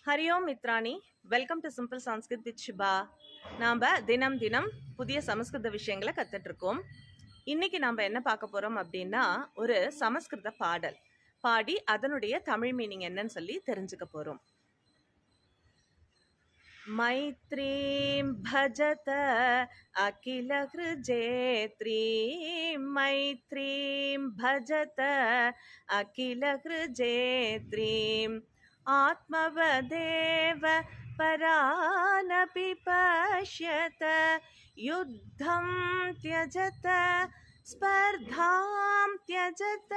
ஹரி ஓம் மித்ராணி, welcome to simple Sanskrit with Shiba. நாம் தினம் தினம் புதிய சமஸ்கிருத விஷயங்களை கற்றுட்டு இருக்கோம். இன்னைக்கு நாம் என்ன பார்க்க போகிறோம் அப்படின்னா, ஒரு சமஸ்கிருத பாடல் பாடி அதனுடைய தமிழ் மீனிங் என்னன்னு சொல்லி தெரிஞ்சுக்க போகிறோம். மைத்ரீம் பஜத அகில ஹ்ருஜேத்ரீம், மைத்ரீம் பஜத அகில ஹ்ருஜேத்ரீம், ஆத்மவதேவ பரானபி பஷ்யத, யுத்தம் த்யஜத ஸ்பர்தாம் த்யஜத,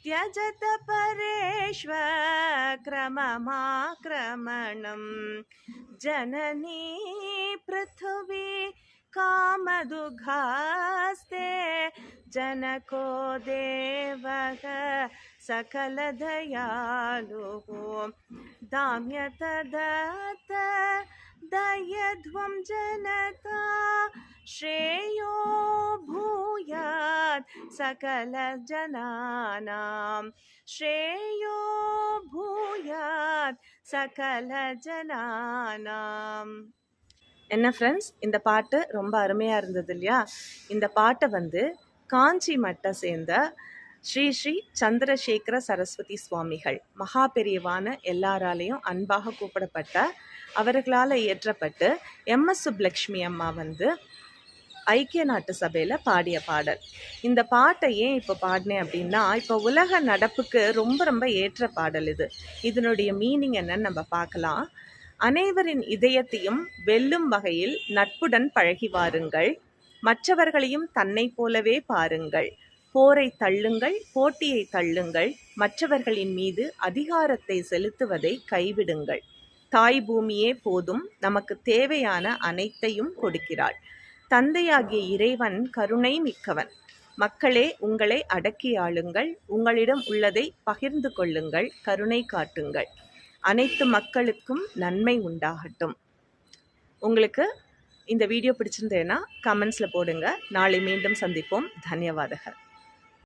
த்யஜத பரேஷ்வக்ரமமாக்ரமணம், ஜனனி பிருத்வி காமதுகாஸ்தே, ஜனகோ தேவக सकलदयालुः, दाम्यतदत्त दयध्वं जनता, श्रेयो भूयात् सकलजनानां, श्रेयो भूयात् सकलजनानां. என்ன ஃப்ரெண்ட்ஸ், இந்த பாட்டு ரொம்ப அருமையாக இருந்தது இல்லையா? இந்த பாட்டை காஞ்சி மட்டை சேர்ந்த ஸ்ரீ ஸ்ரீ சந்திரசேகர சரஸ்வதி சுவாமிகள், மகா பெரியவான எல்லாராலையும் அன்பாக கூப்பிடப்பட்ட அவர்களால் இயற்றப்பட்டு எம்எஸ் சுப்லக்ஷ்மி அம்மா ஐக்கிய நாட்டு சபையில் பாடிய பாடல். இந்த பாட்டை ஏன் இப்போ பாடினேன் அப்படின்னா, இப்போ உலக நடப்புக்கு ரொம்ப ரொம்ப ஏற்ற பாடல் இது. இதனுடைய மீனிங் என்னன்னு நம்ம பார்க்கலாம். அனைவரின் இதயத்தையும் வெல்லும் வகையில் நட்புடன் பழகி வாருங்கள், மற்றவர்களையும் தன்னை போலவே பாருங்கள், போரை தள்ளுங்கள், போட்டியை தள்ளுங்கள், மற்றவர்களின் மீது அதிகாரத்தை செலுத்துவதை கைவிடுங்கள். தாய் பூமியே போதும், நமக்கு தேவையான அனைத்தையும் கொடுக்கிறாள். தந்தையாகிய இறைவன் கருணை மிக்கவன். மக்களே, உங்களை அடக்கி ஆளுங்கள், உங்களிடம் உள்ளதை பகிர்ந்து கொள்ளுங்கள், கருணை காட்டுங்கள், அனைத்து மக்களுக்கும் நன்மை உண்டாகட்டும். உங்களுக்கு இந்த வீடியோ பிடிச்சிருந்தேன்னா கமெண்ட்ஸில் போடுங்க. நாளை மீண்டும் சந்திப்போம். தன்யவாதங்கள்.